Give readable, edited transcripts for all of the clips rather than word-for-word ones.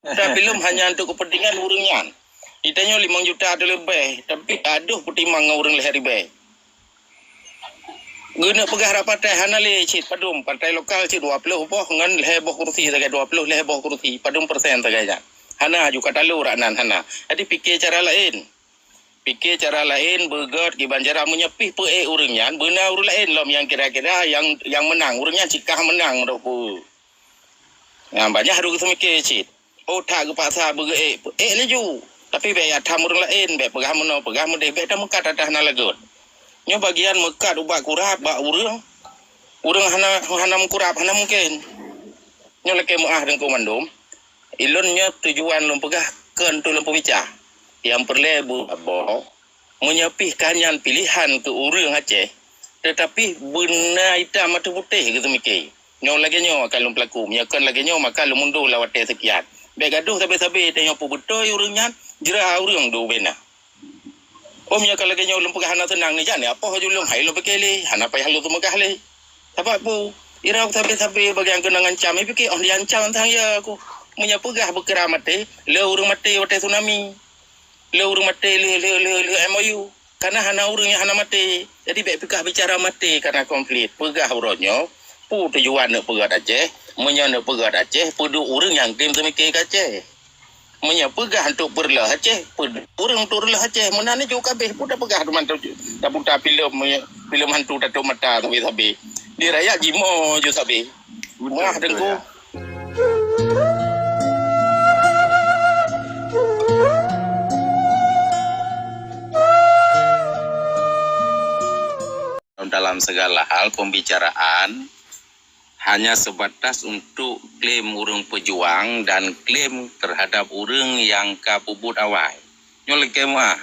Tapi belum hanya untuk kepentingan urangnya. Itanya 5 juta atau lebih, tapi aduh pertimang orang leher lebih. Guna pegah rapat hana le cit padum partai lokal cit 20 boh ngan leher boh kursi tagai 20 leher boh kursi padum persen tagai hana juga talu ranan hana. Jadi fikir cara lain. Fikir cara lain bergat ki banjara menyepih pe urangnya benar urang lain lom yang kira-kira yang menang urangnya cikah menang pu. Yang banyak harus kita mikir cit. Oh tak ke pasar berge leju. Tapi bayar tham urang lain be pegah meno pegah mede be dah mekat atas nalagot. Nyo bagian mekat ubak kurap bak urang hana kurap hana mungkin. Nyo leke muah dengan komandom. Ilunnya tujuan lom pegah ken tu lom pembicara. Yang perlu abo menyepihkan pilihan ke urang Aceh. Tetapi benar hitam mata putih gitu mikir. Nyo lagi nyo akan lom pelaku. Nyakan lagi nyo maka lom mundur lawat sekian. Be gaduh sabe-sabe tengok pu betul urangnya jera urang do bena. Om ya kalau kenya ulung pegah hana tenang ni jane apa haju ulung hai lo bekele hana payah lo tu megah le. Sebab pu ira sabe-sabe bagi yang kena ngancam fikir on diancam tang ya aku. Munya pegah berkera mate le urang mate wate tsunami. Le urang mate le MOU. Karena hana urangnya hana mate. Jadi baik pegah bicara mate karena konflik. Pegah uronyo pu tujuan nak pegah Aceh, munya nak pegah Aceh pu urang yang tim semikir Aceh. Munya pegah untuk berlah Aceh, urang untuk berlah Aceh. Mana ni juga kabeh pun dah pegah teman tu. Dah putar film hantu tato mata sabi. Di raya jimo jo sabi. Wah dengku. Dalam segala hal pembicaraan hanya sebatas untuk klaim urang pejuang dan klaim terhadap urang yang kapubut awal. Nyolek kemah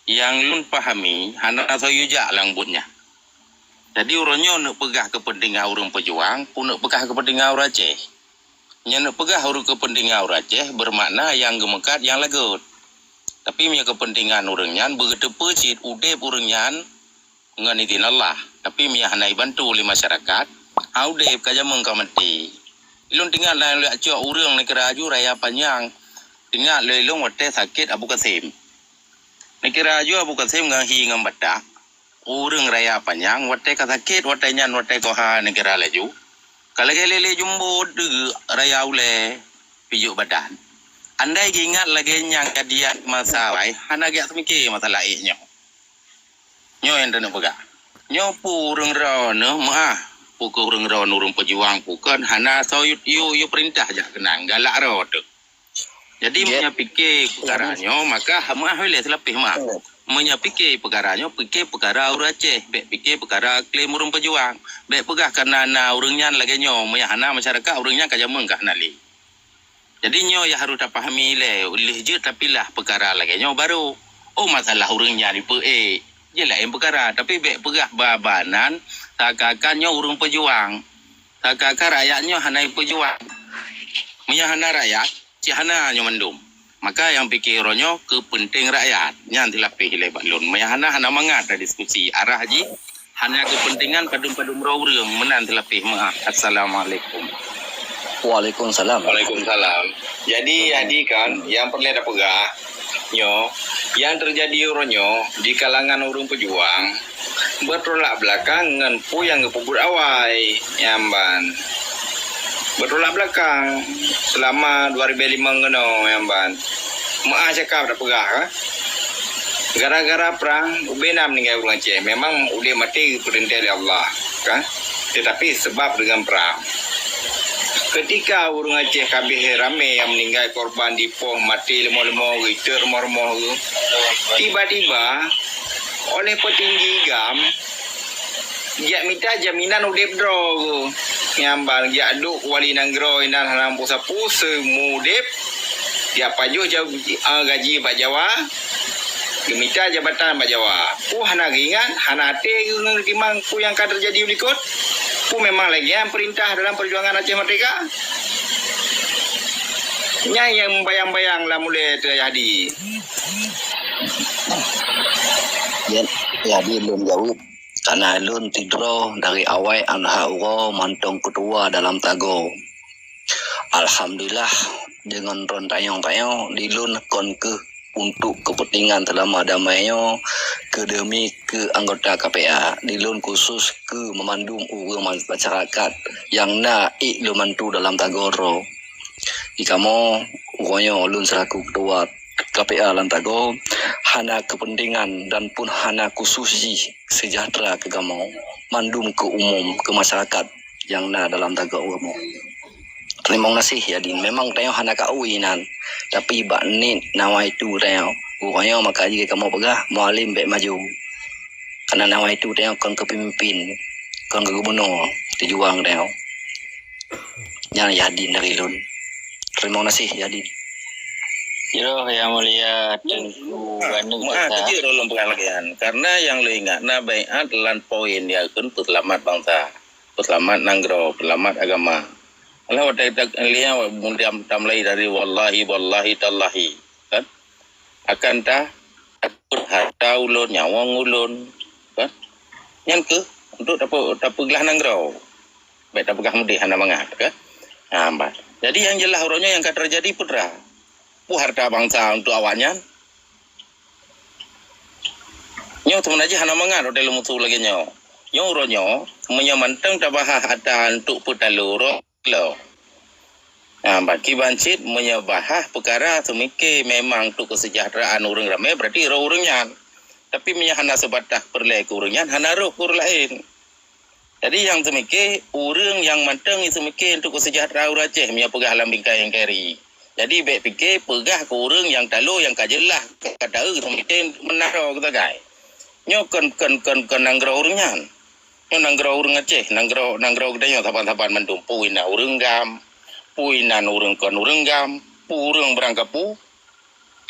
yang lun pahami hana sayuja langbutnya. Jadi urangnya nak pegah kepentingan urang pejuang, pun nak pegah kepentingan urang Aceh. Yang nak pegah urang kepentingan urang Aceh bermakna yang gemekat yang lagut. Tapi punya kepentingan urangnya begitu pecit udep urangnya ngan izin Allah. Tapi punya hanai bantu oleh masyarakat. Audep kaja mengkamati. Ilun tinggal lah le acok urang negara aju raya panjang. Tinggal le ilung wate sakit Abu Kasim. Negara aju Abu Kasim ngahi ngam badak. Urang raya panjang wate ka sakit wate nyan wate koha negara laju. Kalau lele jumbo de raya ule pijuk badan. Andai ingat lagi yang kadiat masa wai hana gak semikir masalah nyo. Nyo yang nak pegah. Nyo pu urang rono mah pukul urang pejuang bukan hana soyut you perintah aja kenang galak ro tu. Jadi punya fikir perkaranya maka mah boleh selepih mah. Punya fikir perkaranya fikir perkara urang Aceh, baik fikir perkara klaim urang pejuang. Baik pegah karena urangnya lagi nyo maya hana masyarakat urangnya kaja mengkah nali. Jadi nyo ya harus pahami le ulih je tapi lah perkara lagi nyo baru. Oh masalah urangnya di pe jelah yang perkara tapi baik pegah babanan tak-kakaknya urang pejuang. Tak-kakak rakyatnya hanai pejuang. Punya hana rakyat, si hana nyo mendum. Maka yang pikirannya kepenting rakyat. Yang dilapih lebat lun. Punya hana mangat ada diskusi. Arah haji, hanya kepentingan padum-padum urang menan dilapih maaf. Assalamualaikum. Waalaikumsalam. Waalaikumsalam. Jadi kan, yang perlu ada pegah, nyo, yang terjadi uronyo di kalangan urang pejuang, bertolak belakang dengan pu yang kepubut awai Yamban. Bertolak belakang selama 2005 ngono Yamban. Maah cakap dah pegah ha? Gara-gara perang ubena meninggal urang Aceh. Memang udah mati perintah oleh Allah kan? Tetapi sebab dengan perang. Ketika urang Aceh kabeh ramai yang meninggal korban di poh mati lemah-lemah gitu remah-remah tiba-tiba oleh petinggi GAM dia minta jaminan udep dro nyambal dia aduk wali nanggro inan hanam pusa-pusa mudep dia pajuh gaji Pak Jawa dia minta jabatan Pak Jawa hana ringan hana ate ngimang pu yang kan terjadi ulikut pu memang lagi yang perintah dalam perjuangan Aceh Merdeka nya yang bayang-bayang lah mulai terjadi. Ya belum jawab karena lun tidro dari awal anha uro mantong ketua dalam tago. Alhamdulillah dengan ron tayong-tayong dilun kon ke untuk kepentingan selama damainya ke demi ke anggota KPA dilun khusus ke memandung urang masyarakat yang naik lemantu dalam Tagoro. Ikamo urangnya ulun selaku ketua KPA Lantago hana kepentingan dan pun hana khususi sejahtera ke kamu mandum ke umum ke masyarakat yang na dalam Tagoro kamu. Terima kasih ya din. Memang tayo hana kauinan tapi bak ni nawa itu tayo. Urangnya maka jika kamu pegah mualim baik maju. Karena nawa itu tayo kon kepemimpin, kon ke gubernur tujuan tayo. Yang Yadin dari Lun. Terima kasih Yadin. Yo, yang mulia Tengku Bandung Maaf kerja dalam pengalaman. Karena yang lo ingat na baiat lan poin dia kan peslamat bangsa, peslamat nanggro, peslamat agama. Allah wadah lihat mundiam tamlai dari wallahi tallahi kan akan dah harta ulun nyawang ulun kan yang ke untuk dapat gelah nanggro baik dapat gah mudi hana mangat kan nampak. Jadi yang jelas orangnya yang akan terjadi putra pu harta bangsa untuk awaknya nyo teman aja hana mangat udah mutu lagi nyo orangnya menyamantang tabah ada untuk putaluro lo. Bagi bancit menyebahah perkara semikir memang tu kesejahteraan orang ramai berarti roh orangnya. Tapi menyahana sebatah perlai ke orangnya hana roh orang lain. Jadi yang semikir orang yang manteng itu semikir untuk kesejahteraan orang Aceh punya pegah alam bingkai yang kari. Jadi baik fikir pegah ke orang yang talu yang kajelah kata semikir menaro kita gai. Nyo kan nanggro orangnya. Nanggro urang Aceh, nanggro gedanya tapan-tapan mendum puina urang gam, puinan urang kon urang gam, urang berangkap pu.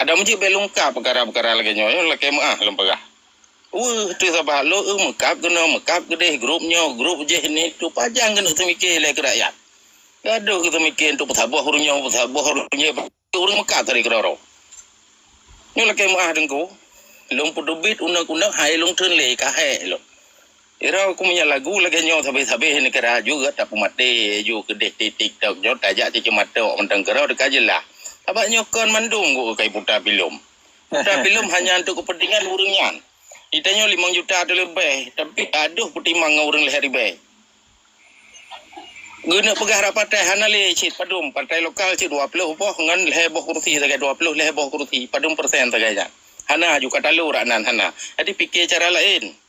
Ada mesti belungkap perkara-perkara lagi nyo laki mah lempagah. Tu sabah lo mekap gede grup je ni tu pajang kena semikir le rakyat. Gaduh kita mikir untuk bertabuh urangnya urang mekap tadi keroro. Nyo laki mah dengku. Long pudubit unak-unak hai long tun le ka hai lo. Ira aku punya lagu lagi nyo sampai ni kira juga tak pemati ju kedeh TikTok nyo tajak cuma tok mentang kerau dekat jelah. Abak nyo kon mandung go kai putar film. Putar film hanya untuk kepentingan urangnya. Ditanya 5 juta atau lebih tapi aduh pertimbangan urang leher lebih. Guna pegah rapatai hana le cit padum partai lokal cit 20 boh ngan leher boh kursi sagai 20 leher boh kursi padum persen sagainya. Hana juga talu ranan hana. Jadi fikir cara lain.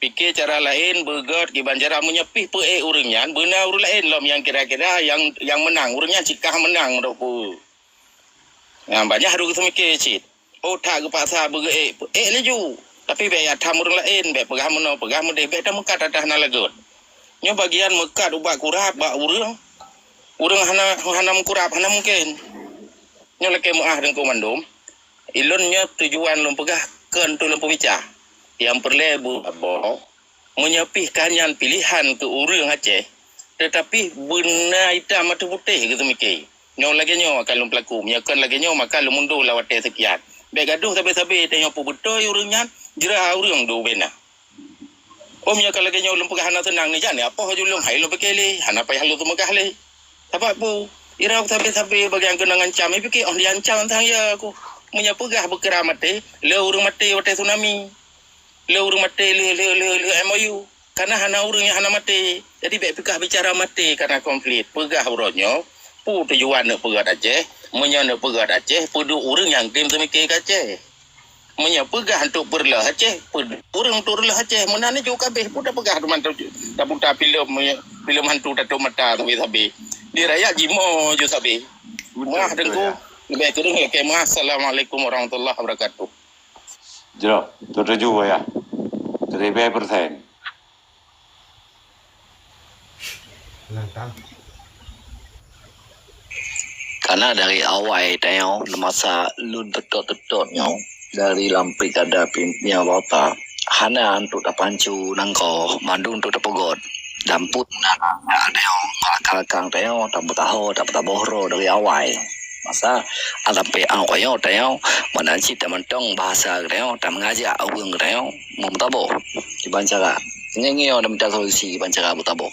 Fikir cara lain bergat di banjara menyepih pe urangnya benar urang lain lom yang kira-kira yang menang urangnya cikah menang dak pu. Banyak harus kita mikir cit. Oh tak ke pasar berge leju. Tapi baik atam urang lain baik pegah mende baik dah mekat atas na lagut. Nyo bagian mekat ubak kurap bak urang. Urang hana kurap hana mungkin. Nyo leke muah deng komandom. Ilunnya tujuan lom pegah ken tu lom pembicara. Yang perlu menyepihkan yang pilihan ke urang Aceh tetapi benar hitam atau putih gitu mikir nyo lagi nyo kalau pelaku menyakan lagi nyo maka lu mundur lawat sekian baik gaduh tapi tengok apa betul urangnya jera urang do bena menyakan lagi nyo lu pegah hana tenang ni jane apa haju lu hai lu bekeli hana payah lu tu megah le apa pu ira tapi bagian kenangan cam fikir diancam tang ya aku menyapegah berkera mati le urang mati wate tsunami le urang mati le MOU karena hana urangnya hana mati jadi baik pikah bicara mati karena konflik pegah urangnya pu tujuan nak pegat Aceh menyana pegat Aceh pudu urang yang tim semikir Aceh menyapegah untuk berlah Aceh urang untuk berlah Aceh menane juga kabeh pu dah pegah teman tak putar film hantu tato mata tapi di rakyat jimo jo sabi mah dengku baik tu deng kemah. Assalamualaikum warahmatullahi wabarakatuh. Jero, tujuh ya. 3%. Karena dari awal tayo masa lun tetot nyo dari lampi kada pimpnya bapa hana untuk tapancu nangko mandung untuk tapogot damput tayo kalkang tayo tak bohro dari awal masa alampe ang koyo tayo mananci tamantong bahasa tayo tam ngajak awang tayo mumtabo di bancara ngengyo na minta solusi bancara butabo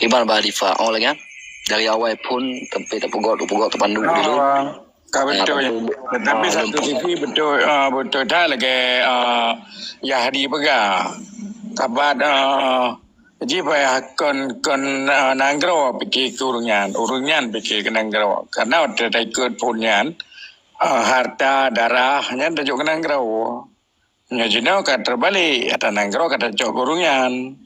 iban balifa lagi dari awal pun tapi tak pegot terpandu dulu. Kau betul ya. Tetapi satu sisi betul betul dah lagi Yahdi pegah. Tabat jadi payah kon nanggro pikir urungan pikir ke nanggro karena ada ikut punyan harta darahnya ada juga nanggro. Nyajino kata terbalik ada nanggro kata cok urungan.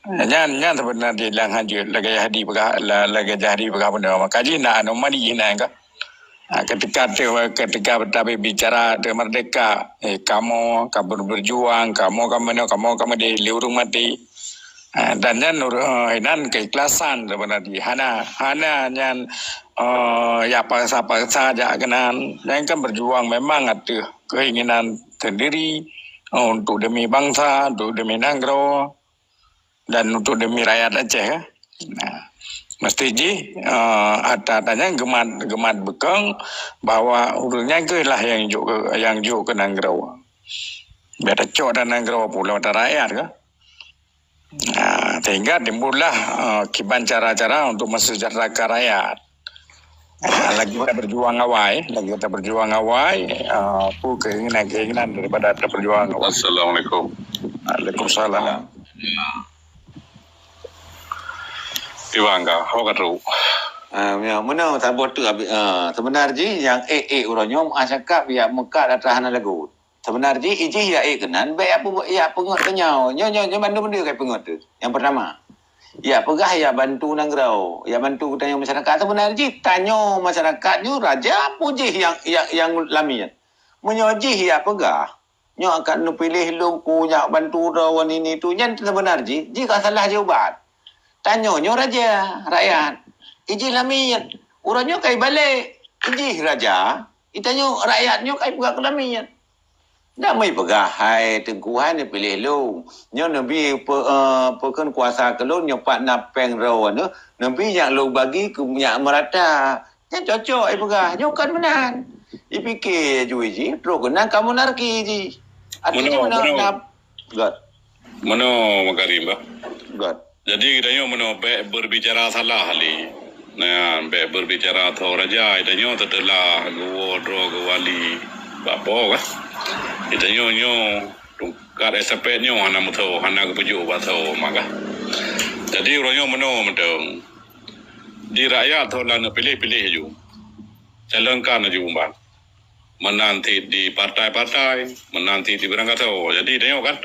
Nyan sebenarnya lang haju lagi Yahdi pegah lagi Yahdi pegah pun makaji nak anomali nak ketika tapi bicara dengan merdeka kamu berjuang kamu di liurung mati dan yan hinan keikhlasan sebenarnya hana yan ya paksa saja kenan yang kan berjuang memang ada keinginan sendiri untuk demi bangsa untuk demi negara dan untuk demi rakyat Aceh mesti adanya gemat bekeng bahwa urutnya ke lah yang juk ke nanggro. Biar cok dan nanggro pula ada rakyat ke. Sehingga timbullah kiban cara-cara untuk mensejahterakan rakyat. Lagi kita berjuang awal, keinginan daripada kita berjuang awal. Assalamualaikum. Waalaikumsalam. Iwangga, awak tahu. Mana tak buat tu sebenarnya yang urangnya cakap ya Mekah datang lagu. Sebenarnya iji ya kenan baik apa ya pengot kenyau. Nyo benda kai pengot tu. Yang pertama. Ya pegah ya bantu nangrau. Ya bantu tanya masyarakat sebenarnya tanya masyarakatnya raja puji yang lamian. Menyoji ya pegah. Nyo akan pilih lu punya bantu rawan ini tu yang sebenarnya jika salah jawaban. Tanyonyo raja, rakyat. Iji lamian. Uranyo kai balik. Iji raja. Itanyo rakyatnyo kai pegah kelamian. Damai pegah. Hai tengkuhan ni pilih lu. Nyo nabi pekan kuasa kelun. Nyo pak napeng rawan. Nabi yang lu bagi ke yang merata. Yang cocok ai pegah. Nyo kan menan. Ipikir ju iji. Terus kenang kamu narki iji. Artinya menang. God. Mano Makarim ba? God. Jadi kita menopek berbicara salah li. Nah, berbicara thau raja, kita telah gua dro wali bapa kan. Kita tungkat SPN hana muthau hana kepujuk bathau maka. Jadi orangnya menong di rakyat thau lah pilih ju. Calonkan ju umban. Menanti di partai-partai, menanti di berangkat tahu. Jadi tengok kan,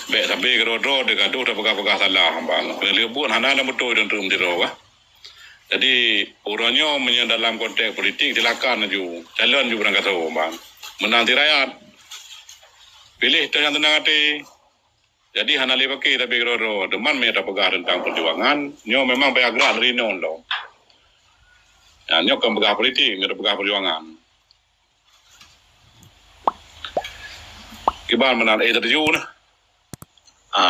baik sampai kerodro dekat tu dah pegah salah, bang. Kalau pun hana ada betul dan rum di roh, jadi orangnya dalam konteks politik silakan ju, calon ju berangkat tahu, bang. Menanti rakyat, pilih dengan tenang hati. Jadi hana lebih pakai tapi kerodro, deman mereka pegah tentang perjuangan, nyo memang baik gerak dari non lo. Nyo kan pegah politik, mereka pegah perjuangan. Kibar menan terju nah.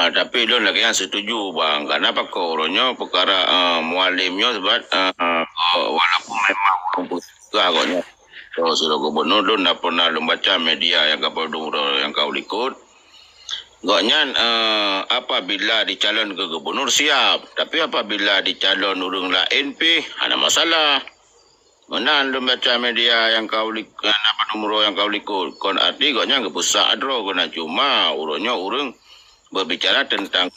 Tapi lo lagi yang setuju bang. Karena apa koronyo perkara mualimnya sebab walaupun memang juga agaknya. Kalau sudah gubernur lo nak pernah lo baca media yang kau ikut. Agaknya apabila dicalon ke gubernur siap. Tapi apabila dicalon urung lain ada masalah. Mana lu baca media yang kau likut, apa nomor yang kau likut? Kon arti agaknya ke pusat adro kena cuma urung berbicara tentang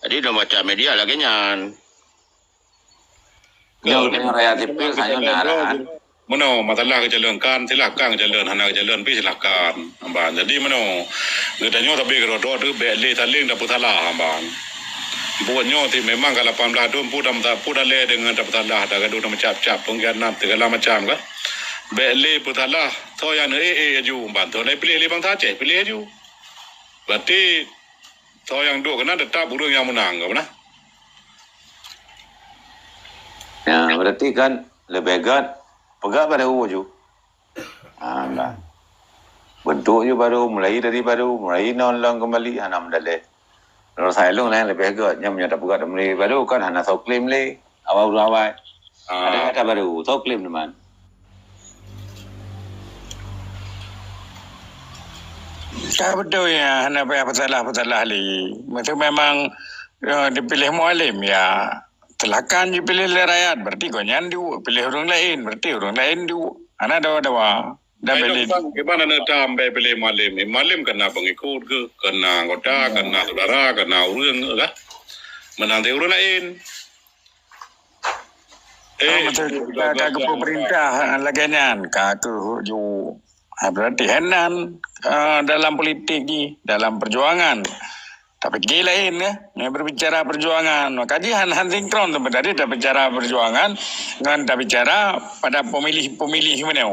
jadi lu baca media lagi nyan. Yang rakyat sipil saya naran. Mana masalah kejalankan silakan kejalan hana kejalan silakan amban. Jadi mana ngetanya tapi kerodok tu beli saling dapat salah amban. Buatnya ti memang kalau 18 tahun pun dah le dengan dapat salah dah gaduh macam-macam pengkhianat segala macam kan. Beli pun salah. Tho yang ju bantu lai pilih bang Aceh pilih ju. Berarti tho yang duk kena tetap burung yang menang kan. Ya, berarti kan lebih agak pegak pada ju. Nah. Bentuk ju baru mulai nolong kembali hana mendale. Kalau saya lu lain lebih agak yang menyata buka mulai baru kan hana tahu klaim le awal. Ada kata baru tahu klaim teman. Tak betul ya, hana apa salah li. Itu memang dipilih mualim ya telakan dipilih oleh rakyat berarti kau nyandu pilih orang lain berarti orang lain du ana dawa dah beli Gimana netam beli malim? Malim kena pengikut ke, kena anggota, kena saudara, kena urang lah. Menanti urang lain. Kak pemerintah lagian kak ju berarti henan dalam politik ni dalam perjuangan tapi gilain ya yang berbicara perjuangan makanya han sinkron tadi dah bicara perjuangan dengan dah bicara pada pemilih mana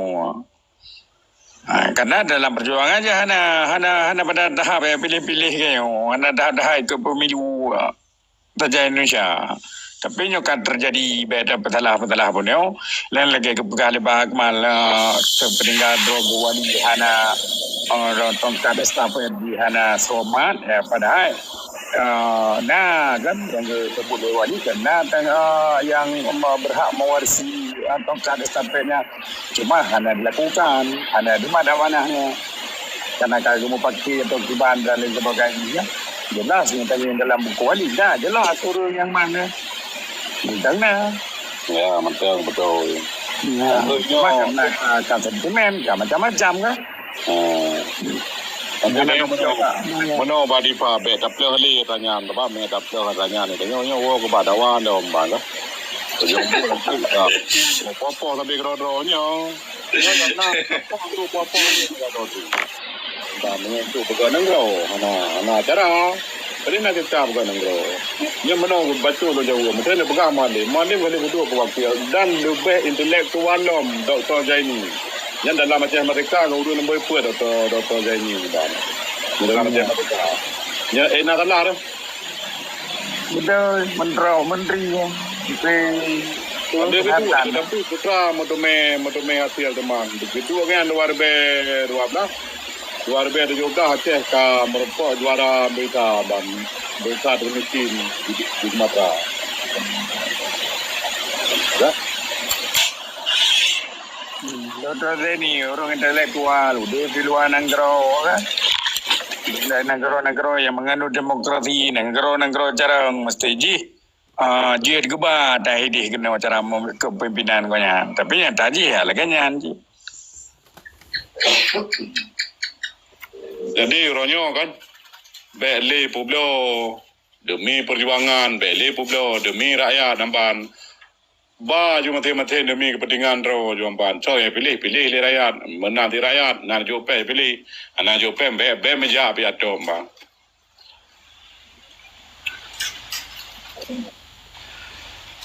karena dalam perjuangan aja hana pada tahap pilih-pilih kayak hana dah ke pemilu terjadi Indonesia. Tapi nyokan terjadi beda petalah pun yo. Lain lagi kepegali bag mal sepeninggal drogo wani hana tongkat staff di hana somat ya padahal nah kan yang disebut wani kena yang berhak mewarisi tongkat staffnya cuma hana dilakukan hana di mana-mananya karena kalau pakai atau kiban dan lain sebagainya jelas yang tadi dalam buku wali dah jelas turun yang mana Mentangnya. Ya, mentang betul. Ya, macam sentimen, macam-macam kan. Mana badi pa be tak pleh li tanya, apa me tak pleh tanya ni. Tanya wo ke badawan dah bang kan. Popo tapi gro-gronyo. Ya nak popo ni gro-gro. Dah mengentu beganang gro. Ana cara Tadi nak kita bukan negro. Yang mana betul tu jauh. Macam mana pegang Malim boleh betul waktu dan lebih intelektual lom Dr. Jaini. Yang dalam macam mereka urus nombor apa Dr. Jaini dan. Dalam macam mereka. Ya nak kalah dah. Betul menteri Ada itu tapi putra motome hasil teman. Begitu kan luar biasa. Luar biasa juga Aceh ka merupuk juara mereka dan mereka termiskin di Sumatera. Ya. Dr. Zeni orang intelektual, dia di luar negara kan. Negara-negara yang mengandung demokrasi, negara-negara cara mesti jihad gebat dah hidih kena cara kepimpinan konya. Tapi yang tadi lagi nyanyi. Jadi ronyo kan beli publio demi perjuangan, beli publio demi rakyat nampan. Cuma mati demi kepentingan ro jumpan. So ya pilih le rakyat, menanti rakyat, nak jope pilih, nak jope be meja pi atom bang.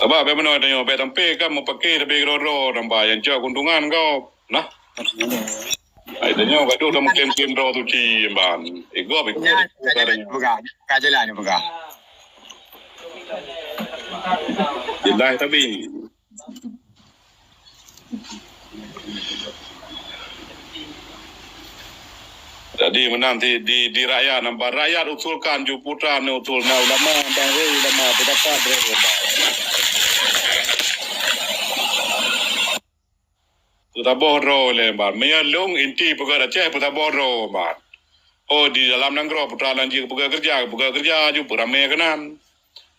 Apa be mana tanya be tampe kan mau pakai tapi ro nampak yang jauh keuntungan kau, nah. Ay, tanya gaduh dalam klaim ro tu ci ban. Ego be. Bukan, kajalan ni bukan. Jelas tapi jadi menanti di rakyat nampak rakyat usulkan ju putra ni usul na ulama bangsa ulama pendapat mereka. Putar bodoh lebar. Menyalung inti perkara Aceh putar bodoh bar. Oh di dalam negara putra lanjut kerja ju ramai kenan.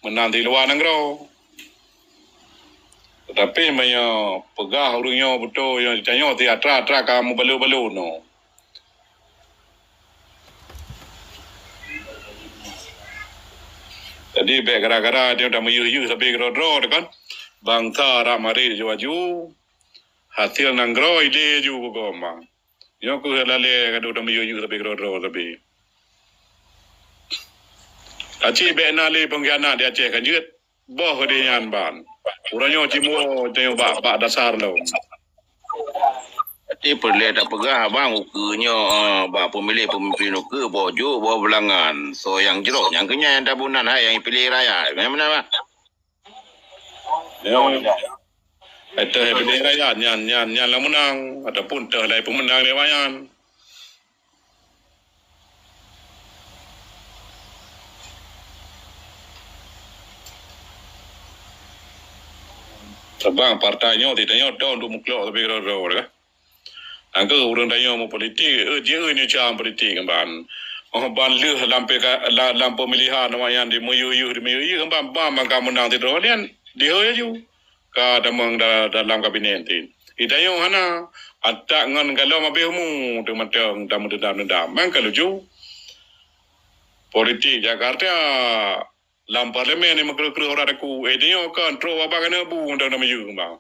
Menanti luar negara. Tetapi banyak pegah orangnya betul yang tanya tiada kamu balu no. Jadi gara-gara dia dah meyu sampai gero-gero kan. Bangsa ramari ju hasil nanggro ide ju goma. Yo ku lale kadu dah meyu sampai gero-gero tapi. Aci be nali pengkhianat dia Aceh kan jut. Boh dia yan ban. Urangnya cimo tengok bak dasar lo. Jadi perlu ada pegah abang ukunya bak pemimpin uku bojo bawa belangan. So yang jeruk yang kenya yang tabunan yang pilih raya. Macam mana bang? Ya. Itu pilih raya nyan lah menang ataupun terlai pemenang dia bayan. Sebab partainya tidak tahu untuk muklok tapi kira-kira kan. Angka orang tanya mau politik, dia ni macam politik kan ban. ban leh lam pemilihan yang di muyuh ban kamu menang di dolian dia ju ka dalam kabinet tin idayo hana atak ngan kalau mabehmu de matang dam mang kalau ju politik Jakarta lam parlemen ni makru ora ku idayo kontrol apa kana bu undang nama ju bang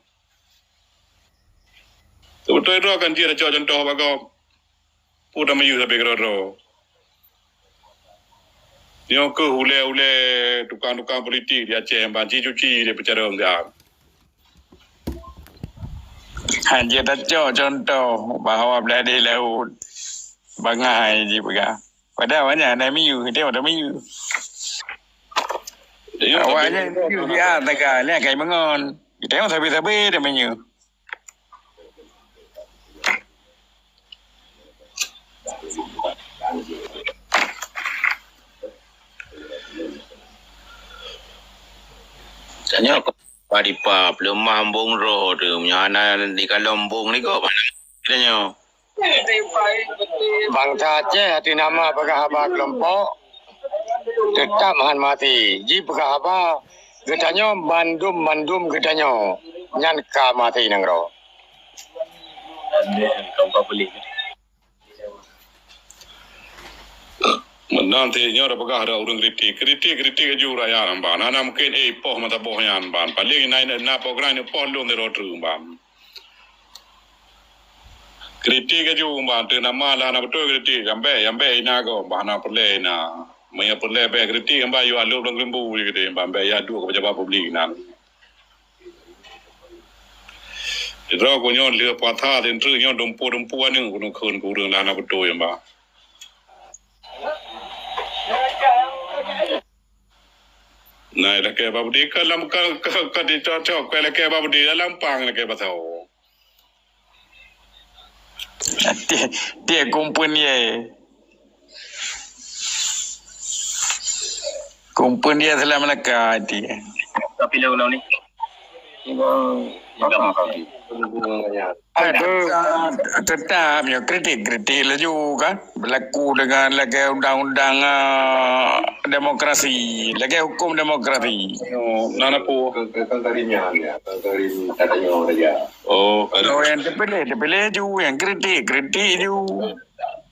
tu itu akan dia contoh bago udah mayu sampai kero dia ke ule tukang politik dia Aceh banci cuci dia bicara enggak hanya tak contoh bahawa berada di laut bangai je pega padahal banyak ada miu dia ada miu awalnya dia tak lihat kayak mengon kita yang sabi-sabi dia miu Tanya padipa lemah ambung ro tu nyana di kalombung ni kok mana tanya bangsa Aceh hati nama pegahaba kelompok tetap mahan mati ji pegahaba getanya bandum getanya nyan ka mati nangro kelompok beli nanti nyor apakah ada orang kritik aja raya ban ana mungkin poh mata poh yan ban paling nai na program ni poh lom de rotru ban kritik aja ban tu nama lah na betul kritik ambe ina go bana perle na maya perle be kritik amba yo alu dong lembu gitu ban be ya du ko pejabat publik nan Ito ko nyon le patha den tru nyon dumpu anu ko khun ku rung la na betul ya ba Nah, dah kaya babu di kalam ka di cocok kaya kaya babu di dalam pang kaya batau. dia kumpul dia selama Melaka dia tapi lau ni tetap ya kritik lah juga berlaku dengan lagi undang-undang demokrasi lagi hukum demokrasi Nana po oh yang terpilih juga yang kritik juga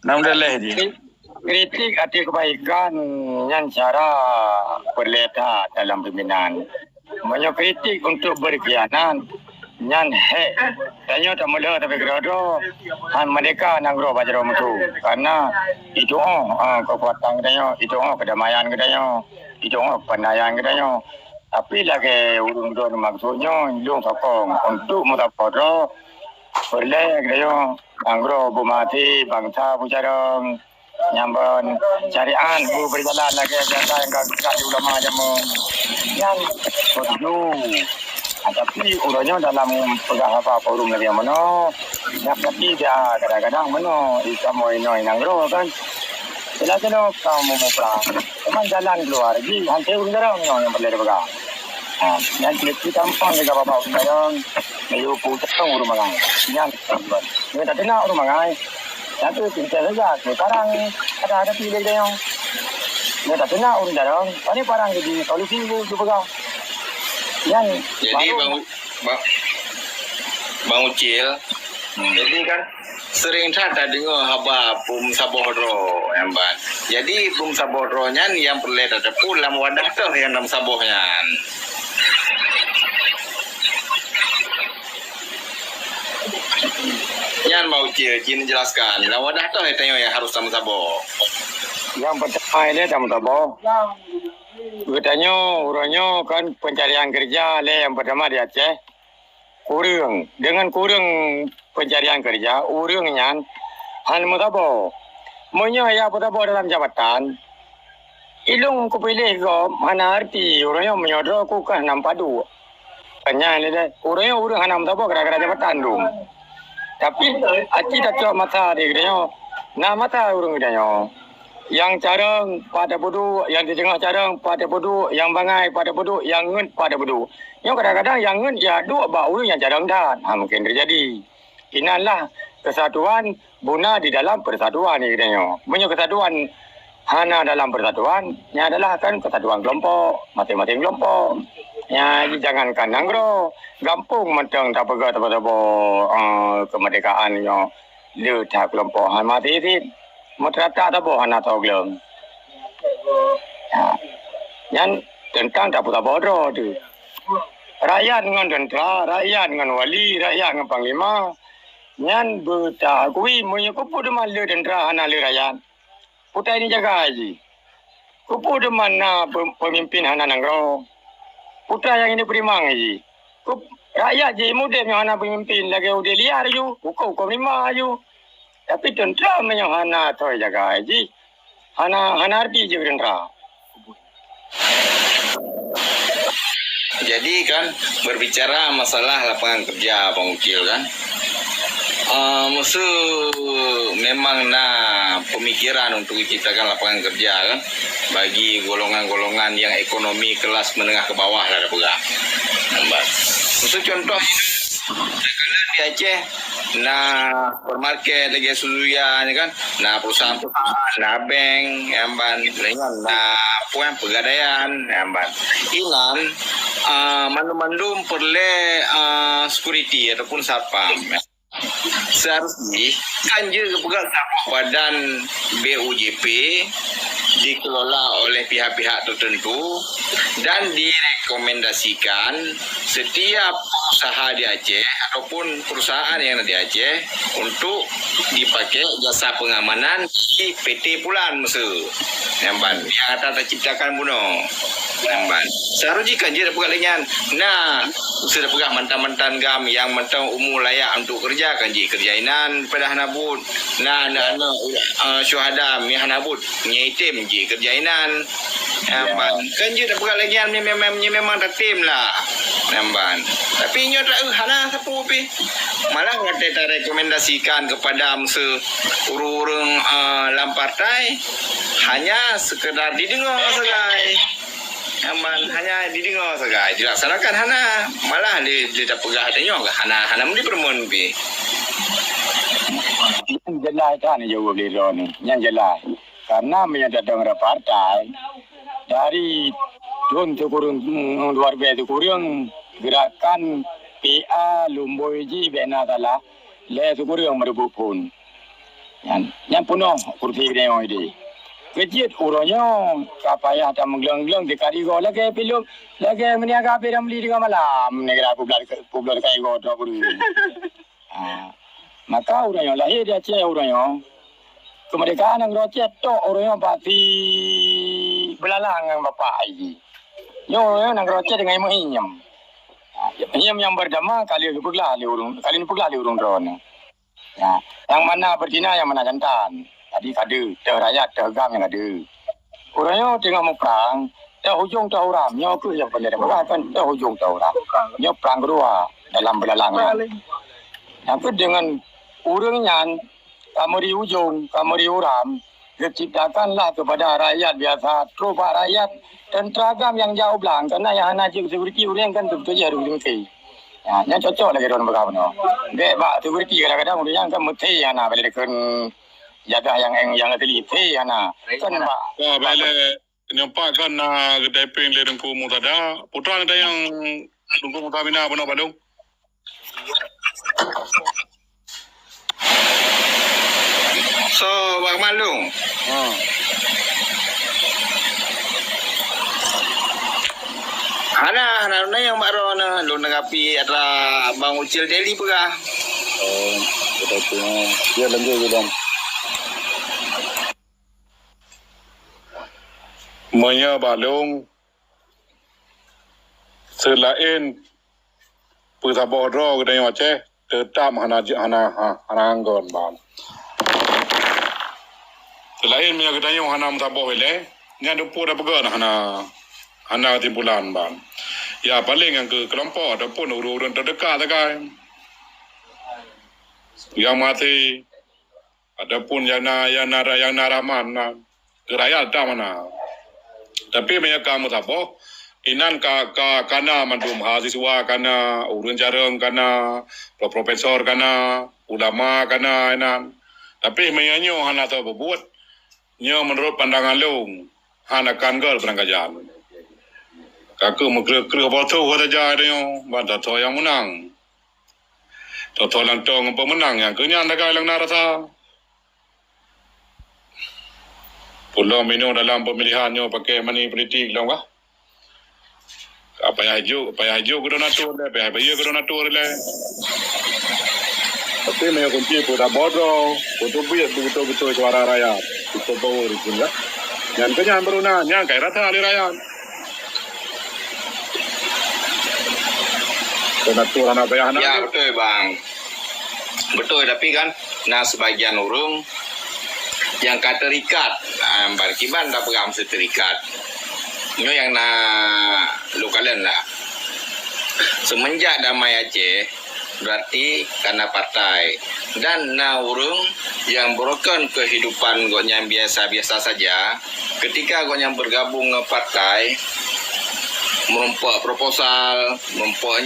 nama dah je kritik arti kebaikan yang cara berleta dalam pembinaan kritik untuk berkhianat nyan tanya tak mula tapi kerana mereka nanggro bajaro mutu karena itu kekuatan katanya itu kedamaian katanya itu pendayan katanya tapi lagi urung don maksudnya ilung sokong untuk mutapodro boleh katanya nanggro bumati bangsa bujarang nyamban carian bu berjalan lagi biasa yang kaki ulama jamu yang betul tapi urangnya dalam pegahapa forum lagi mana tapi dia kadang-kadang mana ikamoy noy nangro kan sila kamu mau perang teman jalan keluar lagi hantai urang darang yang boleh pegah yang kita tampang dekat bapa sekarang ayo putang urang magang yang ni tak kena urang magang satu tinggal saja sekarang ada pilih dia yang ni tak kena urang darang ini parang jadi solusi tu pegah jadi bang Ucil jadi kan sering tak dengar haba pum sabohro yang ban jadi pum sabohronya yang perlu ada pulang wadah tu yang dalam sabohnya yang mau Ucil jelaskan lah wadah tu yang harus sama saboh yang pertama ini sama saboh katanya orangnya kan pencarian kerja yang pertama di Aceh kurang dengan kurang pencarian kerja orangnya han mutabo monya ya mutabo dalam jabatan ilung ko pilih ko hana arti orangnya menyodro ko kan nampadu kanya ni deh orangnya orang hana mutabo gara-gara jabatan dum tapi aci tak mata dia katanya na mata orang katanya yang carang pada bodoh, yang di tengah carang pada bodoh, yang bangai pada bodoh, yang ngen pada bodoh. Yang kadang-kadang yang ngen ya dua bau yang carang dah. Mungkin terjadi. Inilah kesatuan guna di dalam persatuan ni katanya. Punya kesatuan hana dalam persatuan, nya adalah kan kesatuan kelompok, masing-masing kelompok. Ya, jangankan nanggro, gampung mentang tak pegah kemerdekaan yo le tak kelompok han mati sit. Matrata tak boh hana tahu gelem. Ya. Yang tentang tak bodoh tu. Rakyat dengan tentera, rakyat dengan wali, rakyat dengan panglima. Yang bertakui menyekupu dengan le tentera hana le rakyat. Putai ini jaga haji. Kupu de mana pemimpin hana nanggro. Putra yang ini perimang haji. Rakyat je mudah yang hana pemimpin lagi udah liar ju. Hukum lima ju. Tapi tentera yang hana toy jaga haji. Hana arti je tentera. Jadi kan berbicara masalah lapangan kerja Bang Ukil kan. Musuh memang pemikiran untuk menciptakan lapangan kerja kan bagi golongan-golongan yang ekonomi kelas menengah ke bawah lah ada nampak. Musuh contoh di Aceh supermarket lagi Suzuya ni kan perusahaan bank amban dengan pegadaian amban inan mandu-mandu perle security ataupun satpam. Seharusnya kan juga pegang badan BUJP dikelola oleh pihak-pihak tertentu dan direkomendasikan setiap usaha di Aceh ataupun perusahaan yang ada di Aceh untuk dipakai jasa pengamanan di PT Pulan Mesir. Nampak yang akan terciptakan bunuh. Nampak. Seharusnya kan dia pegang lengan. Sudah pegang mantan-mantan gam yang mantan umur layak untuk kerja kan je kerjainan pada hanabut. Syuhada mi hanabut nyaitim je kerjainan. Nampak. Kan dia pegang lengan memang tak tim lah. Nampak. Tapi nyo tak hana sapu pi. Malah ngata rekomendasikan kepada urung lampartai hanya sekedar didengar sagai. Hanya didengar sagai. Dilaksanakan hana. Malah dia tak pegah tanya hana mesti permon pi. Yang jelas kan jawab beliau ni. Yang jelas. Karena menyatakan partai dari turun luar biasa kurang gerakan PA Lumboiji bena salah le kurang merebut pun. Yang penuh kursi dia ini. Kejit urangnya kapayah tak menggeleng-geleng dekat igo lagi piluk lagi meniaga api dan beli dengan malam negara kublar kai go tak buru. Maka urangnya lahir di Aceh urangnya kemerdekaan yang rocet tok urangnya pasti belalang dengan bapak ini. Yo nang rocet dengan imu inyam. Inyam yang berdama kali peglah le urang drone. Yang mana betina yang mana jantan. Tadi ada rakyat tergam yang ada. Orangnya tengah mau perang, hujung uram, nyo ke yang pandai kan hujung uram. Nyo perang kedua dalam belalangan. Yang ke dengan orangnya kamari ujung, kamari uram, diciptakanlah kepada rakyat biasa, tropa rakyat dan teragam yang jauh belang karena yang hanya security orang kan betul je harus mesti. Yang cocok lagi orang berkau no. Bebak security kadang-kadang orang kan mesti anak balik jaga yang teliti ana kan pak bale nyampak kan kedai peng le dengku mutada putra ada yang dengku mutamina bono balung So Bang Malung Hana yang baru lu negapi adalah Bang Ucil Deli pegah. Betul. Dia lanjut dalam Menya balung selain Pusabodro kedai Aceh tetap hana anggon bang. Selain menya kedai hana mutaboh ile, ngan depu dah pegang hana timbulan bang. Ya paling yang ke kelompok ataupun urun terdekat sakai. Yang mati ataupun yang naraman rakyat tak mana. Tapi mereka kamu tak apa. Inan kana mandum mahasiswa kana urun jarum kana profesor kana ulama kana inan. Tapi menyanyo hana tahu berbuat nyo menurut pandangan long hanakan gal penanggajan kaku mengkira botol kata jadi yo banta to yang menang to lang tong pemenang yang kenyan dagai lang narasa pulau mino dalam pemilihannya pakai money politik lang wah apa ya hiju donatur le apa ya donatur le tapi mereka kunci pada bodoh untuk betul suara rakyat itu bawa itu lah yang kenyan beruna yang kaya rata ahli rakyat donatur anak bayar Ya betul bang. Betul tapi kan nah sebagian orang yang kata terikat kiban dah pegang terikat. Ini yang lu kalian lah. Semenjak damai Aceh berarti karena partai dan orang yang broken kehidupan goknya biasa-biasa saja ketika goknya bergabung ke partai merompak proposal merompak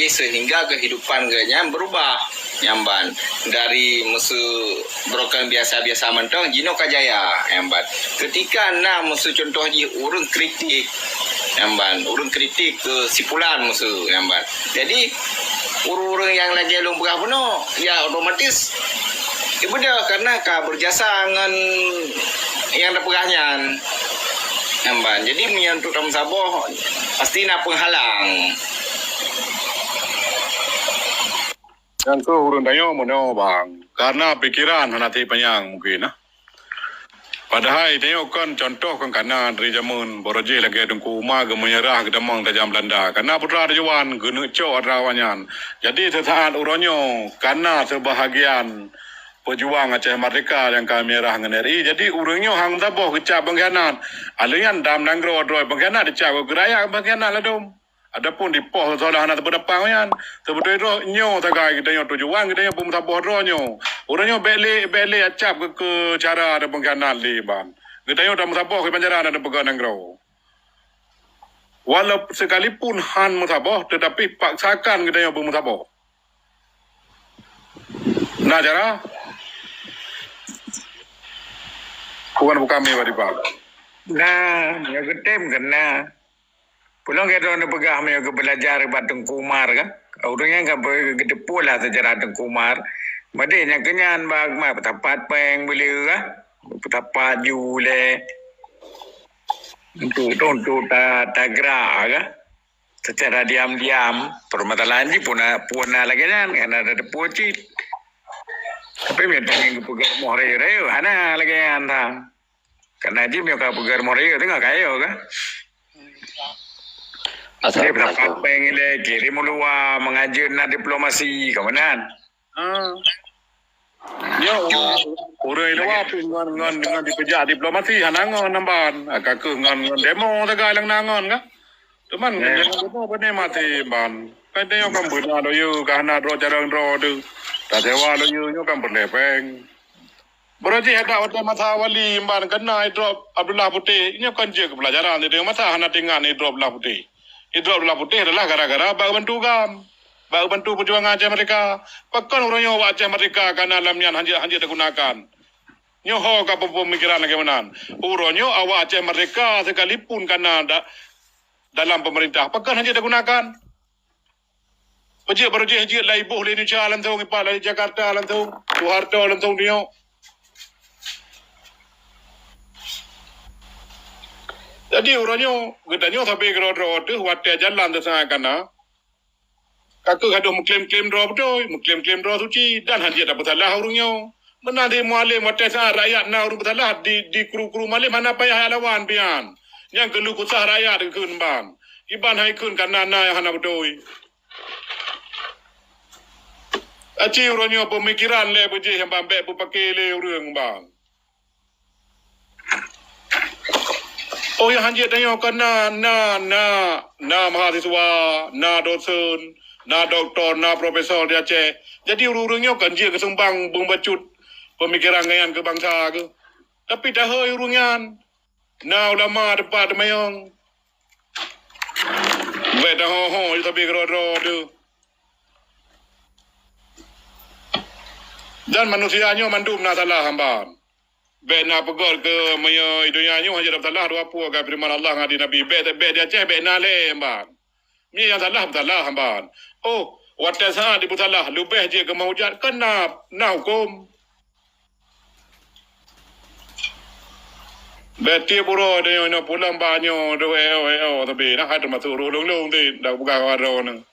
sehingga kehidupan goknya berubah nyamban dari musuh broken biasa-biasa mentong jino kajaya nyamban ketika musuh contoh urung kritik nyamban urung kritik ke sipulan musuh nyamban jadi urung yang lagi long berah penuh ya otomatis ibu dia karena berjasa dengan yang ada perahnya nyamban jadi menyentuh dalam saboh pasti nak penghalang. Yang tu urun tayo mo no bang karena pikiran hanati panyang mungkin padahal tayo kan contoh kan karena dari zaman boroje lagi dengku uma menyerah ke demang tajam Belanda karena putra dewan gunu co rawanyan jadi sesaat uronyo karena sebahagian pejuang Aceh Merdeka yang kami merah dengan RI jadi urunyo hang taboh kecap pengkhianat alian dam nanggro droi pengkhianat dicap geraya pengkhianat ladum adapun di poh solah anak terdepang yan sebetulnya nyo tagai kita nyo tujuan kita nyo pemutaboh nyo urunyo bele acap ke cara ada pengkhianat li ban kita nyo dah mutaboh ke penjara ada pegang nanggro walau sekalipun han mutaboh tetapi paksakan kita nyo pemutaboh nah cara bukan kami baripak Nah, ya ketem kena. Pulang kita nak pegah mereka belajar batang kumar kan. Orangnya kan kita pula sejarah Tengku Umar. Madanya kenyan bag ma petapat peng beli kan. Petapat jule. Untuk tagra kan. Secara diam-diam permasalahan ni pun lagi kan karena ada pocit. Tapi mereka yang pegar mohre hana lagi anda. Karena dia mereka pegar mohre tengah kayo kan. Asal berapa pengen le kirim luar mengajar na diplomasi kemanan. Yo, orang luar dengan dipejar diplomasi hanangon namban. Agak dengan demo tegak lang nangon kan. Teman demo benda mati ban. Kan dia kan benar doyu karena dro jarang dro tu. Tak sewa doyu kan berlepeng. Berarti ada hotel masa wali ban kena drop Abdullah Putih. Ini kan je pelajaran dia masa hana tinggal ni drop Abdullah Putih. Itu Abdullah Putih adalah gara-gara bagi bantu gam. Bagi bantu perjuangan Aceh Merdeka. Pakan orangnya Aceh Merdeka karena alamnya hanya digunakan. Nyoho ke pemikiran bagaimana. Orangnya awak Aceh Merdeka sekalipun karena dalam pemerintah. Pakan hanya digunakan. Pejik baru jihjit lah ibuh di Indonesia alam tahu. Ipak lah di Jakarta alam tahu. Soeharto alam tahu dia. Jadi orangnya, katanya sampai kera-kera tu, wadah jalan tu sangat kena. Kakak ada mengklaim-klaim draw betul, mengklaim-klaim draw suci, dan hanya dapat salah orangnya. Mana dia mualim, wadah sangat rakyat nak orang bersalah, di kru-kru malim, mana payah lawan pian. Yang kelu kusah rakyat ke ban. Iban hai kun karena yang hana betul. Aci orangnya pemikiran le, bejih yang bambek pakai le orang bang. Oh yang hanya tanya kan na mahasiswa, na dosen, na doktor, na profesor di Aceh. Jadi urung-urungnya kan dia kesumbang membacut pemikiran ngayan ke bangsa ke. Tapi dah hai urungan. Na ulama depan mayong. Beda ho tapi kero tu. Dan manusianya mandum na salah hamban. Bena pegol ke maya idunya nyu haja dapat Allah dua puak ke firman Allah ngadi Nabi be dia ceh be nale emban. Mi yang salah emban. Oh, wates ha di butalah lubeh je ke maujat kenap na hukum. Beti puro de no pulang banyo do tapi nak ada masuk long de dak buka karo ne.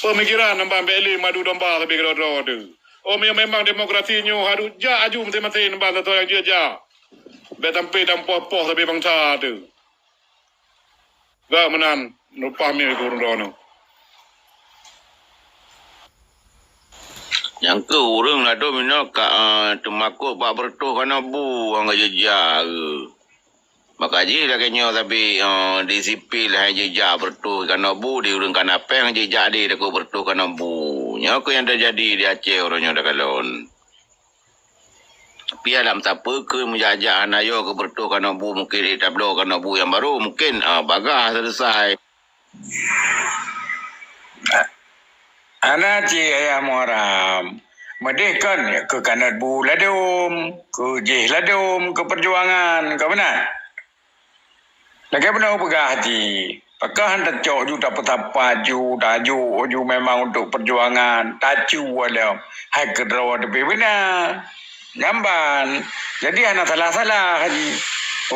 Pemikiran nambah beli madu domba tapi kero tu. Oh memang demokrasi nyu haru ja aju masing-masing nambah satu yang dia ja. Betampe dan poh tapi bangsa tu. Gak menan lupa mi kurun dono. Yang ke orang lah tu minyak temakuk pak bertuh kana bu ang jejak ke. Maka je lah kenya tapi disiplin lah jejak bertuh kana bu di urang kana peng jejak dia dak bertuh kana bu. Nya ko yang terjadi di Aceh orangnya dak kalon. Tapi dalam siapa ke menjajak anayo ke bertuh kana bu mungkin di tablo kana bu yang baru mungkin bagah selesai. Anak cik ayah muaram. Medehkan ke kanat bu ladum, ke jih ladum, ke perjuangan, ke benar. Lagi benar pegah hati. Pakah hendak cok ju dapat apa ju, daju, ju memang untuk perjuangan. Tacu walau. Hai kedrawa tepi benar. Jamban. Jadi anak salah-salah haji.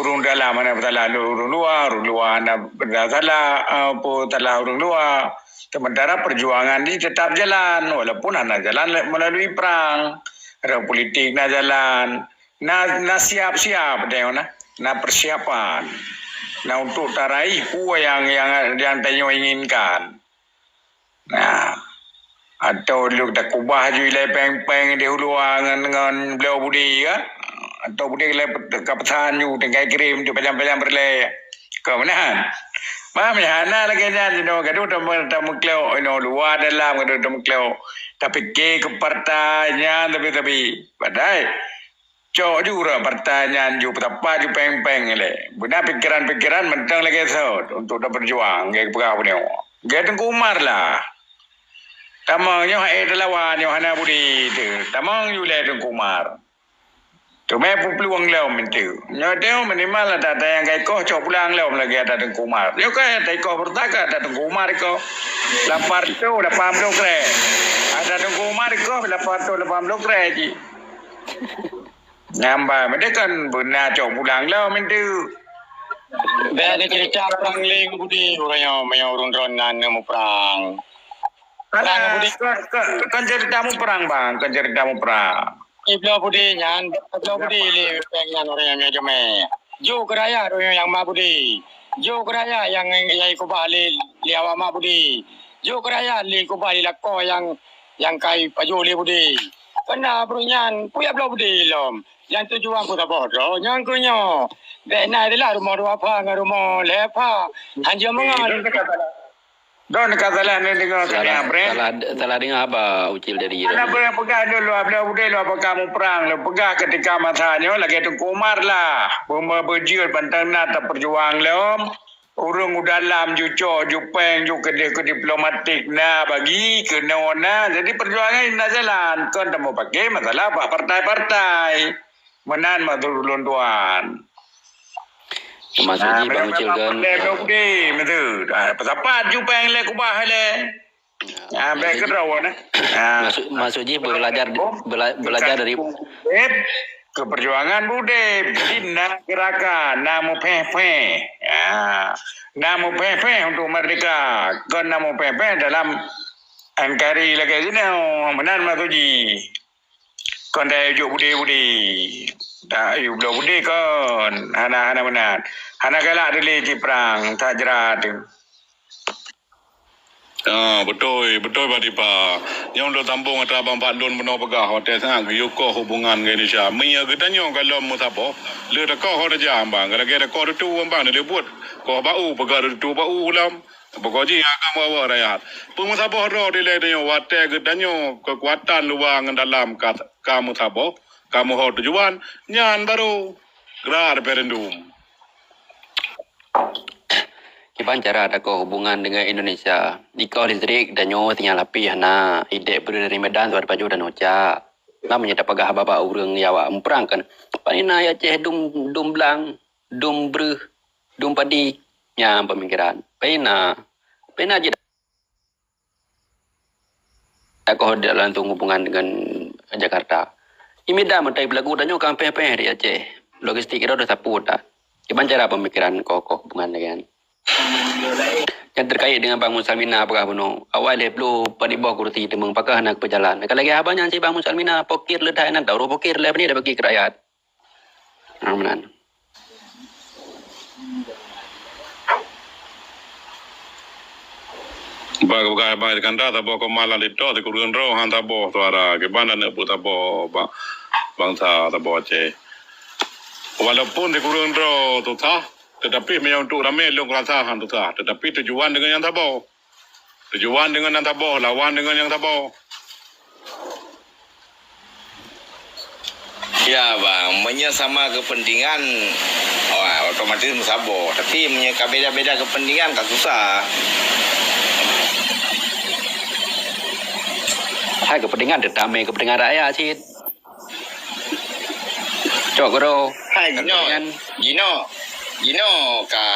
Urung dalam mana salah urung luar anak salah apa salah urung luar. Sementara perjuangan ini tetap jalan walaupun anak jalan melalui perang, ada politik nak jalan, nak siap-siap nak persiapan, nak untuk tarai pua yang tanyo inginkan. Nah, atau lu dak kubah ju ilai peng-peng di huluan dengan beliau budi ke, atau budi ilai kapatan ju dengan kirim ju panjang-panjang berlai, kemudian. Faham ya? Anak lagi jangan gaduh tamu kleo, luar dalam gaduh tamu kleo. Tapi ke partainya tapi padai. Cok juga partainya ju betapa ju peng-peng le. Benar pikiran-pikiran mentang lagi saud untuk dah berjuang ke pegawai ni. Ge Tengku Umar lah. Tamangnya lawan yo hana budi tu. Tamang ju le Tengku Umar. Tu mai peluang leo mentu. Nyo teo minimal ada yang kai ko cok pulang leo lagi ada Tengku Umar. Yo kai tai ko bertaka ada Tengku Umar ko. Lapar tu lapam do kre. Ada Tengku Umar ko lapar tu lapam do kre ji. Nyamba medekan benar cok pulang leo mentu. Dah ada cerita perang ling budi orang yang urun ronan mau perang. Perang budi kan ceritamu perang bang, kan ceritamu perang. Iblo budi nyan, iblo budi li pengen orang yang jome. Jo keraya orang yang ma budi. Jo keraya yang ko bali liawa ma budi. Jo keraya li ko bali lako yang kai pajo li budi. Kena brunyan puya blo budi lom. Yang tujuan ko tabodo, yang kunyo. Bena adalah rumah dua apa, rumah lepa. Hanya mengal. Don katalah ni dengar kena bre. Salah dengar apa ucil dari Ana pegah dulu beliau budai lu apa kamu perang lu pegah ketika masanya lagi Tengku Umar lah. Buma berjil bantang nak perjuang lu. Urung dalam juco jupeng ju ke diplomatik na bagi ke nona. Jadi perjuangan ini nak jalan. Kan tak mau pakai masalah apa partai-partai. Menan matur londuan. Termasuk di Bang Ucil kan. Pasapa jupeng le kubah le. Baik kerawan Masuk je belajar dari ke perjuangan bude bina gerakan namu pepe namu pepe untuk merdeka kan namu pepe dalam angkari lagi sini benar masuji kan dah juk bude dah you belum bude kan hana benar hana galak dili di perang tak jerat tu. Betul Pak Dipa. Yang dah tambung antara abang Pak Lun benar pegah hotel sangat yukoh hubungan ke Indonesia. Mia kita nyong kalau mau sapo, le tak kau ada jam bang. Kalau kita kau tu bang dia buat kau bau pegah tu bau ulam. Pokoknya akan bawa rakyat. Pengusaha roh dia le dia hotel kita nyong kekuatan luang dalam kamu sapo, kamu hot tujuan nyan baru gelar referendum. Kipan cara ada hubungan dengan Indonesia. Di kau distrik dan nyo tinggal api hana ide dari Medan tuan Paju dan Oca. namanya dapat gah baba urang Jawa memperangkan panina ya ceh dum blang dum breh dum padi nya pemikiran pena je aku dalam hubungan dengan Jakarta imida mentai belagu danyo kampe di Aceh logistik itu udah saput dah gimana cara pemikiran kok hubungan dengan yang terkait dengan Bang Musalmina apakah benar awal leblo pada bawah kursi temeng pakah nak berjalan kalau lagi abangnya si Bang Musalmina pokir ledai nak tahu pokir le ni dah bagi rakyat amanan Bagai bagai kanda tabo ko malan dito di kurun ro han tabo tuara ke banda ne puta bo bangsa tabo Aceh. Walaupun di kurun ro tu tah tetapi memang untuk ramai long rasa han tu tah tetapi tujuan dengan yang tabo. Tujuan dengan yang tabo, lawan dengan yang tabo. Ya bang, sama kepentingan otomatis musabo. Tapi beda-beda kepentingan tak susah. hai kepentingan damai kepentingan rakyat sih cokro Hai Gino ka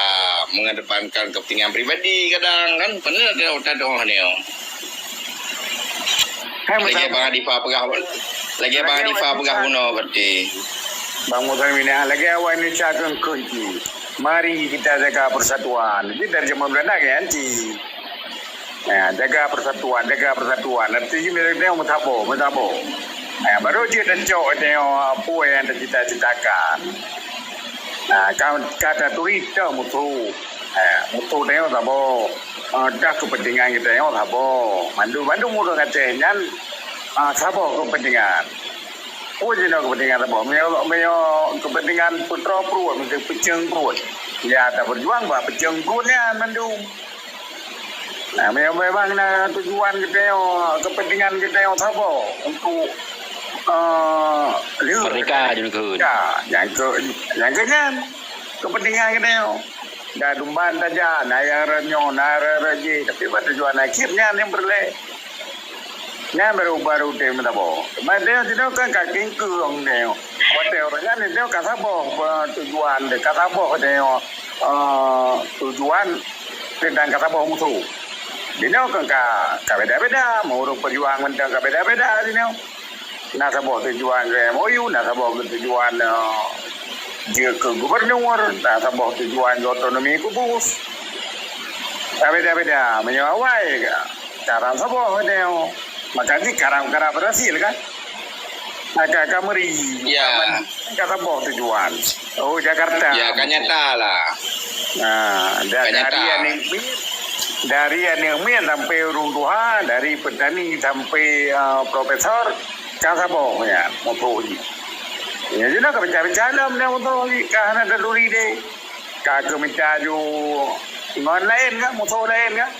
mengedepankan kepentingan pribadi kadang kan benar ada otak orang ni. Lagi abang Adifa pegah puno berarti. Bang Musalmina lagi awak ni cakap kunci. Mari kita jaga persatuan. Ini dari zaman Belanda kan ci. Jaga persatuan. Artinya mereka mutabo. Baru dia tencok apa yang cita-citakan. Kata tuita mutu tengok tabo. Dah kepentingan kita tengok tabo. Mandu muda katanya tabo kepentingan. Ujina kepentingan tabo. Meo kepentingan putra perut, mesti peceng perut. Ya tak berjuang bah peceng perutnya mandu. Memang tujuan kita kepentingan kita yang tabo untuk mereka juga yang kan kepentingan kita dah dumban saja nayar raji tapi pada tujuan akhirnya yang berle yang baru tem tabo mana dia kan kaki kurang dia pada orangnya dia kata apa tujuan dia kata apa dia tujuan tentang kata apa musuh dia kan beda-beda mau perjuangan tentang beda-beda dia nak sabah tujuan ke MOU, nak sabah tujuan dia ke gubernur, nak sabah tujuan otonomi kubus. Beda-beda menyawai karang sabah dia. Makanya karang berhasil kan? Agak kameri. Ya. Kata sabah tujuan. Oh Jakarta. Ya kan nyata lah. Dari yang sampai runtuhan, dari petani sampai profesor. Kasa boh ya, motor ni. Ya, jadi nak bercakap dia motor ni, kerana ada duri deh. Kaka minta ju ngon lain kan, motor lain kan.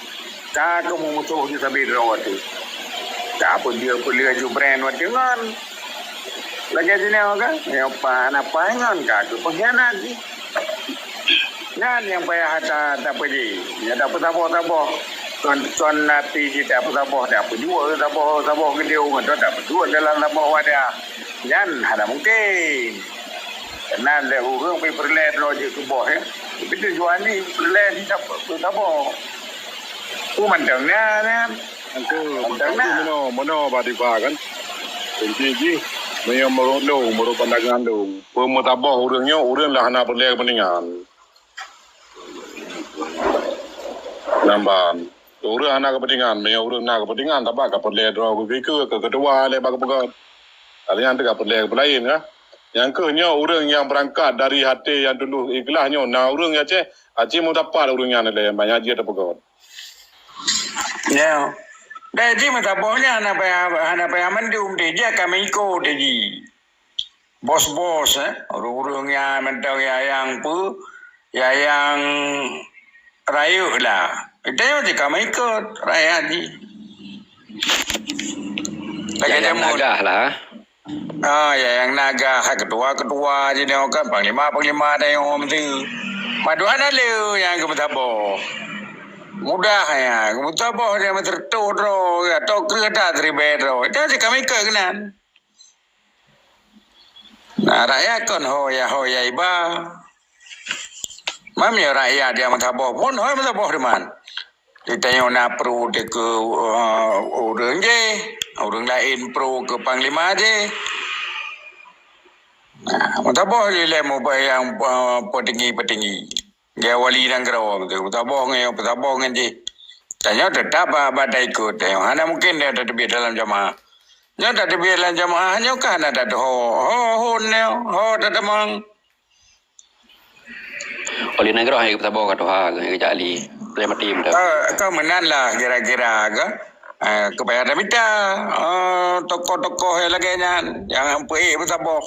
Kaka mau motor ni sambil rawat tu. Kapa dia boleh ju brand wat dengan. Lagi sini kan, yang apa kan, kaka pengkhianat ni. Nan yang payah tak pergi, ya tak apa. Tuan nanti kita apa dah berdua sabah ke dia orang tu dah berdua dalam sabah wadah jangan ada mungkin kenal dah orang pergi perlet roja ke bawah tapi tujuan ni perlet di sabah mantangnya kan Mana Badifa kan Kunci Mereka merupakan pandangan tu pemutabah orang lah nak berlai kepentingan nampak orang nak kepentingan, orang nak kepentingan, tak apa perlai draw ke kedua le bagi pegang. Ada yang tak perlai ke lain kan. Yang kenya orang yang berangkat dari hati yang dulu ikhlasnya, nah orang yang Aceh mau dapat orang yang le banyak dia tak pegang. Ya. Dah ji matabohnya anak payah mendung dia kami ikut dia. Bos-bos orang-orang yang mentau yang rayu lah. Dia je kami ikut rakyat ni. Lagi yang naga lah. Yang naga ketua je dia kan panglima dia yang mesti. Maduan ada yang kebetabah. Mudah ya, kebetabah dia tertutup ya, tok kereta teribet. Dia je kami ikut kenan. Nah, rakyat kan hoya iba. Mam ya rakyat dia mataboh pun hoy mataboh deman. Ditanya nak pro ke orang je, orang lain pro ke panglima je. Nah, mataboh dia mau yang petinggi. Dia wali dan gerawang tu. Mataboh je. Tanya tetap apa ikut. Hanya mungkin dia ada lebih dalam jamaah. Nya tak ada dalam jamaah nya kan ada ho ada mang. Oli negara hai kita bawa katoha ke jali lema tim dah. Kau menan lah kira-kira ke. Kepada ada minta tokoh-tokoh yang lagi yang ampai bertabah.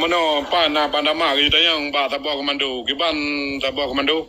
Mano pana mak kita yang ba tabok komando kiban tabok komando